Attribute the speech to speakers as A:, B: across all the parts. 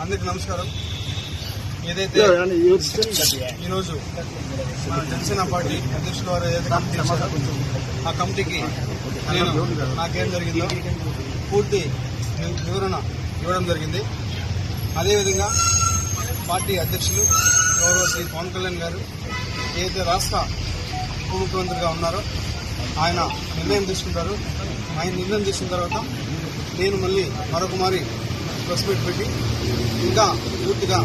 A: అందరికి నమస్కారం. ఏదైతే ఈరోజు మన జనసేన పార్టీ అధ్యక్షుల వారు ఏదైతే కమిటీ ఇచ్చారో ఆ కమిటీకి నేను నాకేం జరిగిందో పూర్తి వివరణ ఇవ్వడం జరిగింది. అదేవిధంగా పార్టీ అధ్యక్షులు గౌరవ శ్రీ పవన్ కళ్యాణ్ గారు ఏదైతే రాష్ట్ర ఉప ముఖ్యమంత్రిగా ఉన్నారో ఆయన నిర్ణయం తీసుకుంటారు. ఆయన నిర్ణయం తీసుకున్న తర్వాత నేను మళ్ళీ మరొక మారి ప్రెస్ మీట్ పెట్టి ఇంకా పూర్తిగా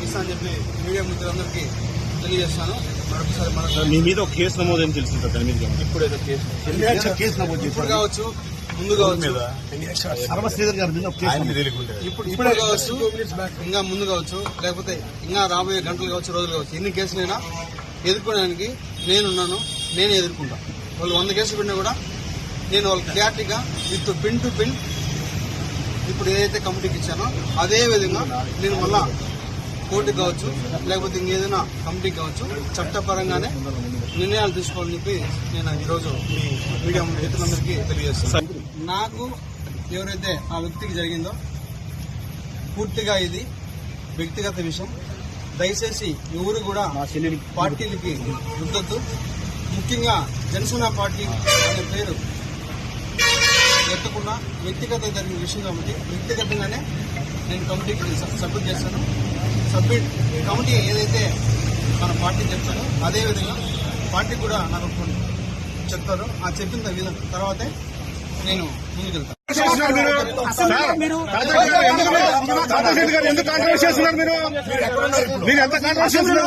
A: ఇస్తా అని చెప్పి మీడియా మిత్రులందరికీ తెలియజేస్తాను. మరొకసారి
B: మీ మీద ఒక కేసు నమోదని తెలిసింది.
A: ఇప్పుడేదో కేసు నమోదు ఇప్పుడు కావచ్చు, ముందు కావచ్చు, ఇప్పుడు కావచ్చు, ఇంకా ముందు కావచ్చు, లేకపోతే ఇంకా రాబోయే గంటలు కావచ్చు, రోజులు కావచ్చు, ఎన్ని కేసులైనా ఎదుర్కోవడానికి నేనున్నాను. నేనే ఎదుర్కొంటా. వాళ్ళు 100 కేసులు పెట్టినా కూడా నేను వాళ్ళకి క్లారిటీగా విత్ పిన్ టు పిన్ ఇప్పుడు ఏదైతే కమిటీకి ఇచ్చానో అదే విధంగా నేను మళ్ళా కోర్టుకు కావచ్చు, లేకపోతే ఇంకేదైనా కమిటీకి కావచ్చు, చట్టపరంగానే నిర్ణయాలు తీసుకోవాలని చెప్పి నేను ఈరోజు మీ మీడియా మిత్రులందరికీ తెలియజేస్తాను. నాకు ఎవరైతే ఆ వ్యక్తికి జరిగిందో పూర్తిగా ఇది వ్యక్తిగత విషయం. దయచేసి ఎవరు కూడా పార్టీలకి వద్దొద్దు. ముఖ్యంగా జనసేన పార్టీ అనే పేరు ఎత్తకుండా వ్యక్తిగత జరిగిన విషయం కాబట్టి వ్యక్తిగతంగానే నేను కమిటీకి సబ్మిట్ చేస్తాను. కమిటీ ఏదైతే మన పార్టీ చెప్తారో అదేవిధంగా పార్టీ కూడా నాకు చెప్తారో ఆ చెప్పిన తర్వాతే నేను ముందుకెళ్తాను.
B: ఎందుకు కాంట్రవర్సీ చేస్తున్నారు మీరు ఎంత కాంట్రవర్సీ చేస్తున్నారు?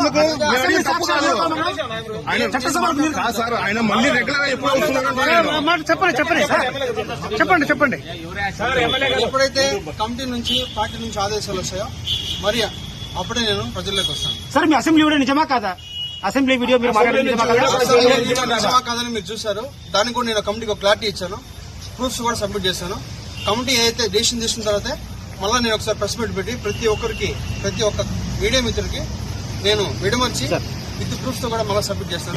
B: సార్ ఆయన మళ్ళీ రెగ్యులర్ గా ఎప్పుడు చెప్పండి.
A: ఎప్పుడైతే కమిటీ నుంచి పార్టీ నుంచి ఆదేశాలు వస్తాయో మరి అప్పుడే నేను ప్రజల్లోకి వస్తాను.
C: సార్ మీ అసెంబ్లీ వీడియో నిజమా కాదా? అసెంబ్లీ వీడియో మీరు
A: నిజమా కాదని మీరు చూశారు. దానికి కూడా నేను కమిటీకి ఒక క్లారిటీ ఇచ్చాను. ప్రూఫ్స్ కూడా సబ్మిట్ చేశాను. కమిటీ ఏదైతే డెసిషన్ తీసుకున్న తర్వాత మళ్ళీ నేను ఒకసారి ప్రెస్ మీట్ పెట్టి ప్రతి ఒక్క మీడియా మిత్రుడికి నేను విడమర్చి విత్ ప్రూఫ్స్ తో కూడా మళ్ళీ సబ్మిట్ చేస్తాను.